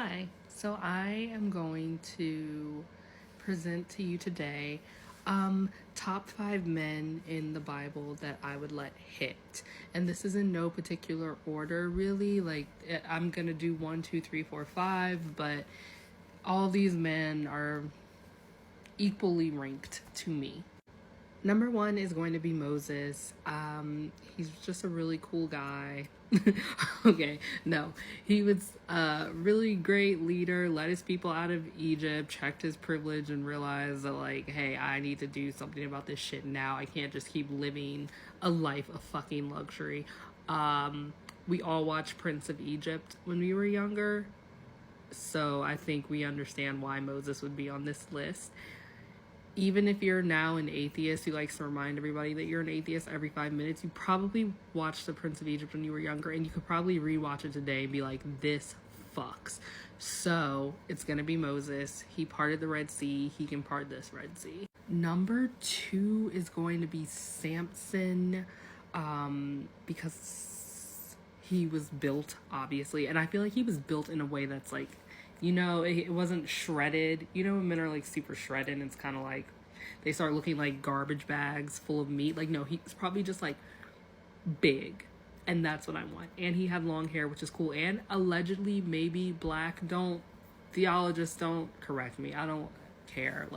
Hi, so I am going to present to you today top 5 men in the Bible that I would let hit. And this is in no particular order, really. I'm gonna do 1, 2, 3, 4, 5, but all these men are equally ranked to me. Number 1 is going to be Moses. He's just a really cool guy. Okay, no. He was a really great leader, led his people out of Egypt, checked his privilege, and realized that, hey, I need to do something about this shit now. I can't just keep living a life of fucking luxury. We all watched Prince of Egypt when we were younger, so I think we understand why Moses would be on this list. Even if you're now an atheist who likes to remind everybody that you're an atheist every 5 minutes, you probably watched The Prince of Egypt when you were younger, and you could probably rewatch it today and be like, this fucks. So it's gonna be Moses. He parted the Red Sea. He can part this Red Sea. Number 2 is going to be Samson, because he was built, obviously, and I feel like he was built in a way that's it wasn't shredded. When men are super shredded and it's kind of like they start looking like garbage bags full of meat. No, he's probably just big, and that's what I want. And he had long hair, which is cool, and allegedly maybe black. Theologists don't correct me. I don't care.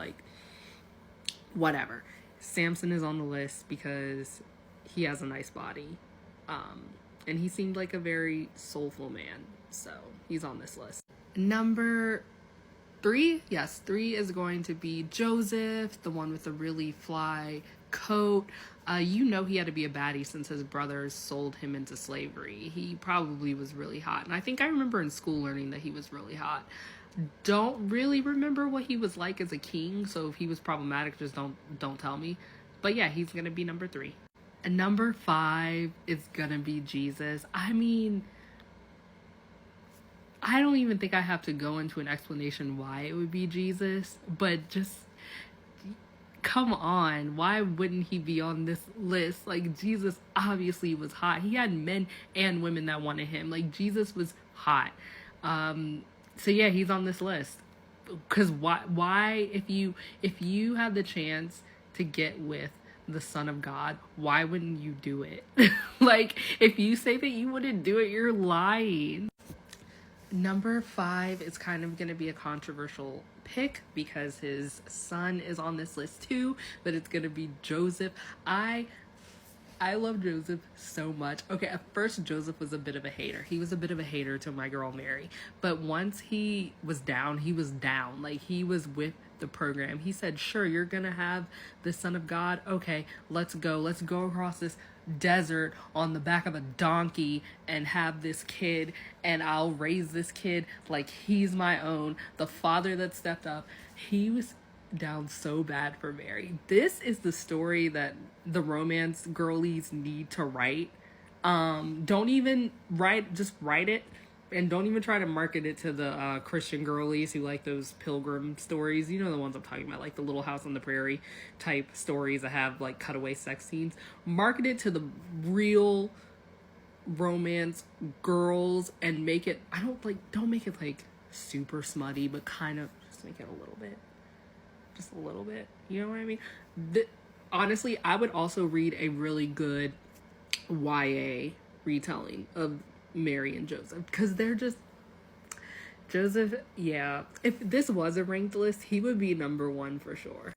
Whatever. Samson is on the list because he has a nice body. And he seemed like a very soulful man. So he's on this list. Number 3, yes, 3 is going to be Joseph, the one with the really fly coat. He had to be a baddie since his brothers sold him into slavery. He probably was really hot. And I think I remember in school learning that he was really hot. Don't really remember what he was like as a king, so if he was problematic, just don't tell me. But yeah, he's gonna be number 3. And number 5 is gonna be Jesus. I don't even think I have to go into an explanation why it would be Jesus, but just come on, why wouldn't he be on this list? Jesus obviously was hot. He had men and women that wanted him. Jesus was hot. So yeah, he's on this list. Because why if you had the chance to get with the Son of God, why wouldn't you do it? If you say that you wouldn't do it, you're lying. Number 5 is kind of going to be a controversial pick because his son is on this list too, but it's going to be Joseph. I love Joseph so much. Okay, at first Joseph was a bit of a hater. He was a bit of a hater to my girl Mary. But once he was down, he was down. He was with the program. He said, sure, you're going to have the Son of God. Okay, let's go. Let's go across this desert on the back of a donkey and have this kid, and I'll raise this kid like he's my own. The father that stepped up. He was down so bad for Mary. This is the story that the romance girlies need to write. Don't even write, just write it, and don't even try to market it to the Christian girlies who like those pilgrim stories. You know the ones I'm talking about, the Little House on the Prairie type stories that have cutaway sex scenes. Market it to the real romance girls and make it, don't make it super smutty, but kind of just make it a little bit. Just a little bit. You know what I mean? Honestly, I would also read a really good YA retelling of Mary and Joseph, because they're just Joseph. Yeah, if this was a ranked list, he would be number 1 for sure.